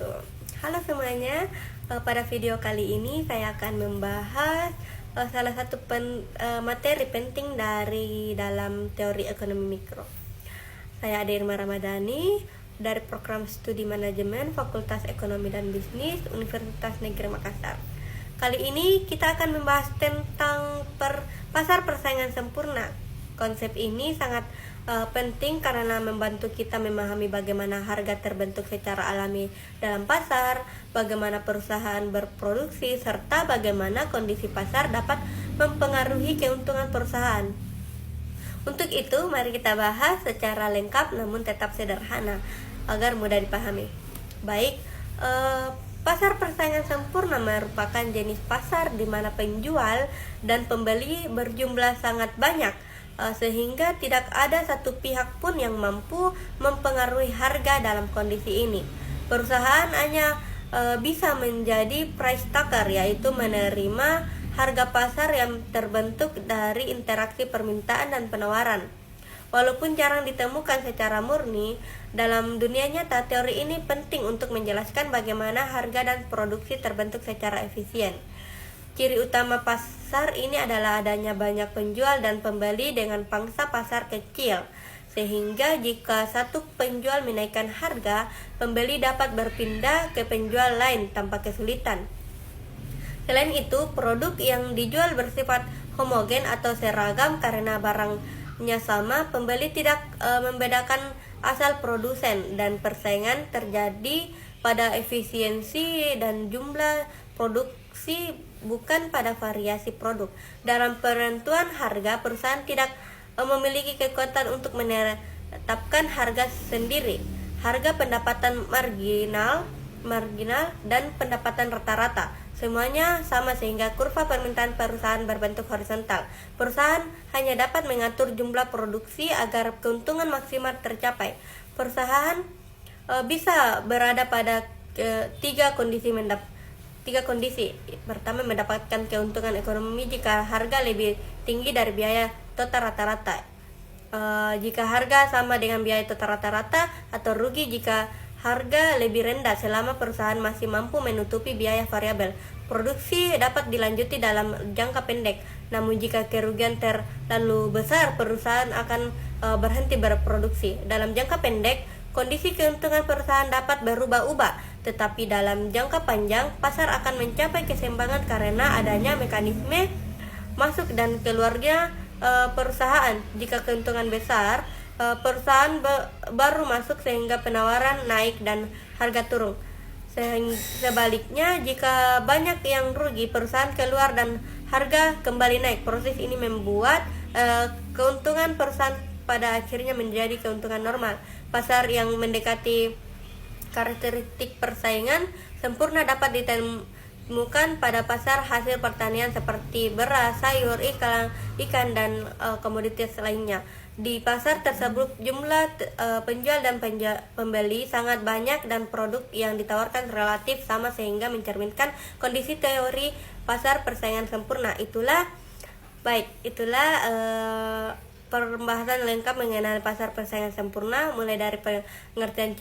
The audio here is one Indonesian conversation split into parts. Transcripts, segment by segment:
wabarakatuh. Halo semuanya, pada video kali ini saya akan membahas salah satu materi penting dari dalam teori ekonomi mikro. Saya Ade Irma Ramadhani dari Program Studi Manajemen Fakultas Ekonomi dan Bisnis Universitas Negeri Makassar. Kali ini kita akan membahas tentang pasar persaingan sempurna. Konsep ini sangat penting karena membantu kita memahami bagaimana harga terbentuk secara alami dalam pasar, bagaimana perusahaan berproduksi, serta bagaimana kondisi pasar dapat mempengaruhi keuntungan perusahaan. Untuk itu, mari kita bahas secara lengkap namun tetap sederhana agar mudah dipahami. Baik, pasar persaingan sempurna merupakan jenis pasar di mana penjual dan pembeli berjumlah sangat banyak, sehingga tidak ada satu pihak pun yang mampu mempengaruhi harga dalam kondisi ini. Perusahaan hanya bisa menjadi price taker, yaitu menerima harga pasar yang terbentuk dari interaksi permintaan dan penawaran. Walaupun jarang ditemukan secara murni, dalam dunia nyata teori ini penting untuk menjelaskan bagaimana harga dan produksi terbentuk secara efisien. Ciri utama pasar ini adalah adanya banyak penjual dan pembeli dengan pangsa pasar kecil, sehingga jika satu penjual menaikkan harga, pembeli dapat berpindah ke penjual lain tanpa kesulitan. Selain itu, produk yang dijual bersifat homogen atau seragam karena barangnya sama. Pembeli tidak membedakan asal produsen, dan persaingan terjadi pada efisiensi dan jumlah produksi, bukan pada variasi produk. Dalam penentuan harga, perusahaan tidak memiliki kekuatan untuk menetapkan harga sendiri. Harga, pendapatan marginal dan pendapatan rata-rata semuanya sama, sehingga kurva permintaan perusahaan berbentuk horizontal. Perusahaan hanya dapat mengatur jumlah produksi agar keuntungan maksimal tercapai. Perusahaan bisa berada pada tiga kondisi. Pertama, mendapatkan keuntungan ekonomi jika harga lebih tinggi dari biaya total rata-rata, jika harga sama dengan biaya total rata-rata, atau rugi jika harga lebih rendah selama perusahaan masih mampu menutupi biaya variabel. Produksi dapat dilanjuti dalam jangka pendek, namun jika kerugian terlalu besar, perusahaan akan berhenti berproduksi. Dalam jangka pendek, kondisi keuntungan perusahaan dapat berubah-ubah, tetapi dalam jangka panjang, pasar akan mencapai keseimbangan karena adanya mekanisme masuk dan keluarnya perusahaan. Jika keuntungan besar, perusahaan baru masuk sehingga penawaran naik dan harga turun. Sebaliknya, jika banyak yang rugi, perusahaan keluar dan harga kembali naik. Proses ini membuat keuntungan perusahaan pada akhirnya menjadi keuntungan normal. Pasar yang mendekati karakteristik persaingan sempurna dapat ditemukan pada pasar hasil pertanian seperti beras, sayur, ikan dan komoditas lainnya. Di pasar tersebut jumlah penjual dan pembeli sangat banyak dan produk yang ditawarkan relatif sama, sehingga mencerminkan kondisi teori pasar persaingan sempurna. Itulah pembahasan lengkap mengenai pasar persaingan sempurna, mulai dari pengertian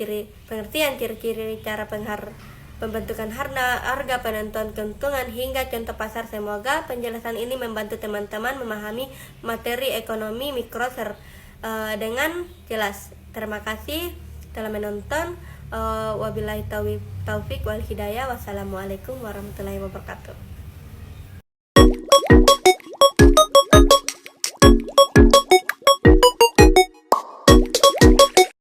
ciri-ciri cara pembentukan harga, penentuan keuntungan, hingga contoh pasar. Semoga penjelasan ini membantu teman-teman memahami materi ekonomi mikro dengan jelas. Terima kasih telah menonton. Wabillahi taufiq wal hidayah. Wassalamualaikum warahmatullahi wabarakatuh.